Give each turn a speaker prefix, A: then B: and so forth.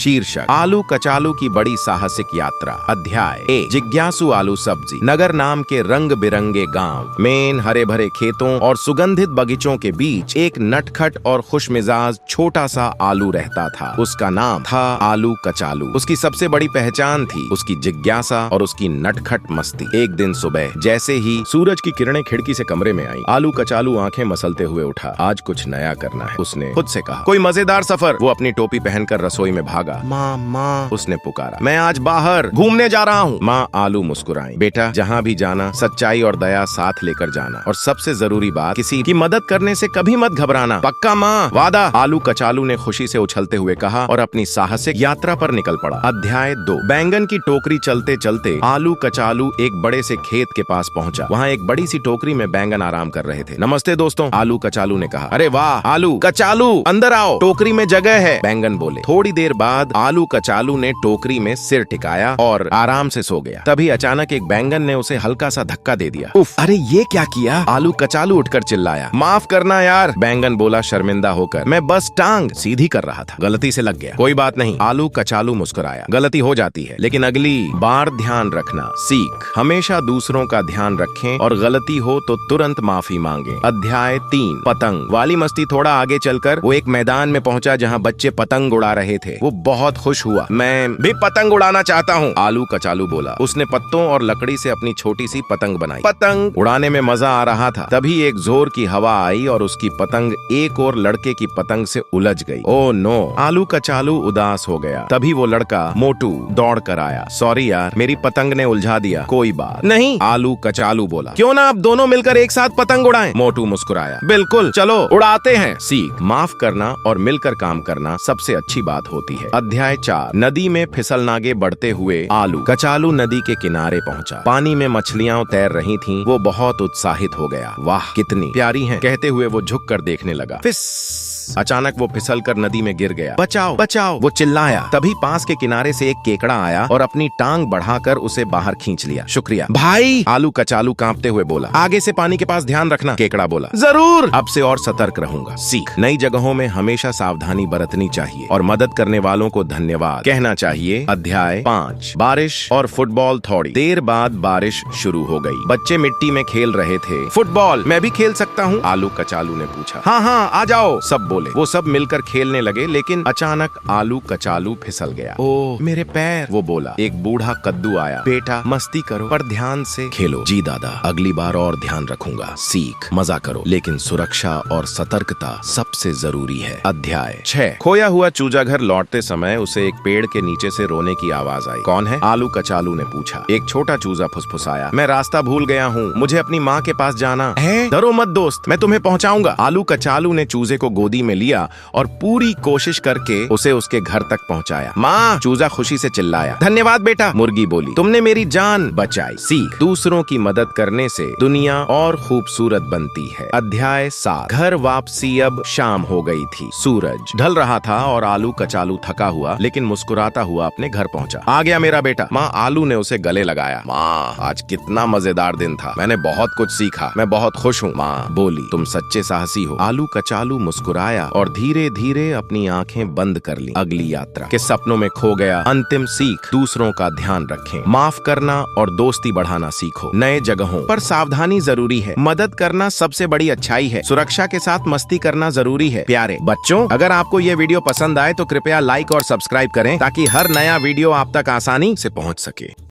A: शीर्षक आलू कचालू की बड़ी साहसिक यात्रा। अध्याय 1 जिज्ञासु आलू सब्जी। नगर नाम के रंग बिरंगे गांव में हरे भरे खेतों और सुगंधित बगीचों के बीच एक नटखट और खुशमिजाज छोटा सा आलू रहता था। उसका नाम था आलू कचालू। उसकी सबसे बड़ी पहचान थी उसकी जिज्ञासा और उसकी नटखट मस्ती। एक दिन सुबह जैसे ही सूरज की किरणें खिड़की से कमरे में आई, आलू कचालू आंखें मसलते हुए उठा। आज कुछ नया करना है, उसने खुद से कहा। कोई मजेदार सफर। वो अपनी टोपी पहनकर रसोई में भागा। माँ माँ, उसने पुकारा, मैं आज बाहर घूमने जा रहा हूँ। माँ आलू मुस्कुराई। बेटा, जहाँ भी जाना सच्चाई और दया साथ लेकर जाना, और सबसे जरूरी बात, किसी की मदद करने से कभी मत घबराना। पक्का माँ? वादा। आलू कचालू ने खुशी से उछलते हुए कहा और अपनी साहसिक यात्रा पर निकल पड़ा। अध्याय 2 बैंगन की टोकरी। चलते चलते आलू कचालू एक बड़े से खेत के पास पहुंचा। वहाँ एक बड़ी सी टोकरी में बैंगन आराम कर रहे थे। नमस्ते दोस्तों, आलू कचालू ने कहा। अरे वाह आलू कचालू, अंदर आओ, टोकरी में जगह है, बैंगन बोले। थोड़ी देर बाद आलू कचालू ने टोकरी में सिर टिकाया और आराम से सो गया। तभी अचानक एक बैंगन ने उसे हल्का सा धक्का दे दिया। उफ, अरे ये क्या किया? आलू कचालू उठकर चिल्लाया। माफ करना यार, बैंगन बोला शर्मिंदा होकर। मैं बस टांग सीधी कर रहा था, गलती से लग गया। कोई बात नहीं, आलू कचालू मुस्कुराया। गलती हो जाती है, लेकिन अगली बार ध्यान रखना सीख। हमेशा दूसरों का ध्यान रखें और गलती हो तो तुरंत माफी मांगे। अध्याय 3 पतंग वाली मस्ती। थोड़ा आगे चलकर वो एक मैदान में पहुंचा जहां बच्चे पतंग उड़ा रहे थे। वो बहुत खुश हुआ। मैं भी पतंग उड़ाना चाहता हूँ, आलू कचालू बोला। उसने पत्तों और लकड़ी से अपनी छोटी सी पतंग बनाई। पतंग उड़ाने में मजा आ रहा था। तभी एक जोर की हवा आई और उसकी पतंग एक और लड़के की पतंग से उलझ गई। ओह नो, आलू कचालू उदास हो गया। तभी वो लड़का मोटू दौड़ कर आया। सॉरी यार, मेरी पतंग ने उलझा दिया। कोई बात नहीं, आलू कचालू बोला। क्यों ना आप दोनों मिलकर एक साथ पतंग उड़ाएं? मोटू मुस्कुराया। बिल्कुल, चलो उड़ाते हैं। सीख, माफ करना और मिलकर काम करना सबसे अच्छी बात होती है। अध्याय 4 नदी में फिसलनागे बढ़ते हुए आलू कचालू नदी के किनारे पहुंचा। पानी में मछलियां तैर रही थीं। वो बहुत उत्साहित हो गया। वाह कितनी प्यारी हैं, कहते हुए वो झुककर देखने लगा। फिस, अचानक वो फिसलकर नदी में गिर गया। बचाओ बचाओ, वो चिल्लाया। तभी पास के किनारे से एक केकड़ा आया और अपनी टांग बढ़ाकर उसे बाहर खींच लिया। शुक्रिया भाई, आलू कचालू कांपते हुए बोला। आगे से पानी के पास ध्यान रखना, केकड़ा बोला। जरूर, अब से और सतर्क रहूंगा। सीख, नई जगहों में हमेशा सावधानी बरतनी चाहिए और मदद करने वालों को धन्यवाद कहना चाहिए। अध्याय 5 बारिश और फुटबॉल। थोड़ी देर बाद बारिश शुरू हो गई। बच्चे मिट्टी में खेल रहे थे। फुटबॉल मैं भी खेल सकता हूँ? आलू कचालू ने पूछा। हाँ हाँ, आ जाओ, सब बोले। वो सब मिलकर खेलने लगे, लेकिन अचानक आलू कचालू फिसल गया। ओह मेरे पैर, वो बोला। एक बूढ़ा कद्दू आया। बेटा मस्ती करो पर ध्यान से खेलो। जी दादा, अगली बार और ध्यान रखूंगा। सीख, मजा करो लेकिन सुरक्षा और सतर्कता सबसे जरूरी है। अध्याय 6 खोया हुआ चूजा। घर लौटते समय उसे एक पेड़ के नीचे से रोने की आवाज आई। कौन है? आलू कचालू ने पूछा। एक छोटा चूजा फुसफुसाया। मैं रास्ता भूल गया हूँ, मुझे अपनी माँ के पास जाना है। डरो मत दोस्त, मैं तुम्हें पहुँचाऊंगा। आलू कचालू ने चूजे को गोदी में लिया और पूरी कोशिश करके उसे उसके घर तक पहुंचाया। माँ, चूजा खुशी से चिल्लाया। धन्यवाद बेटा, मुर्गी बोली। तुमने मेरी जान बचाई। सीख, दूसरों की मदद करने से दुनिया और खूबसूरत बनती है। अध्याय 7 घर वापसी। अब शाम हो गई थी, सूरज ढल रहा था और आलू कचालू थका हुआ लेकिन मुस्कुराता हुआ अपने घर पहुंचा। आ गया मेरा बेटा, माँ आलू ने उसे गले लगाया। माँ, आज कितना मजेदार दिन था, मैंने बहुत कुछ सीखा, मैं बहुत खुश हूँ, माँ बोली। तुम सच्चे साहसी हो। आलू कचालू मुस्कुराया और धीरे धीरे अपनी आंखें बंद कर ली। अगली यात्रा के सपनों में खो गया। अंतिम सीख, दूसरों का ध्यान रखें, माफ करना और दोस्ती बढ़ाना सीखो। नए जगहों पर सावधानी जरूरी है, मदद करना सबसे बड़ी अच्छाई है, सुरक्षा के साथ मस्ती करना जरूरी है। प्यारे बच्चों, अगर आपको ये वीडियो पसंद आए तो कृपया लाइक और सब्सक्राइब करें ताकि हर नया वीडियो आप तक आसानी से पहुंच सके।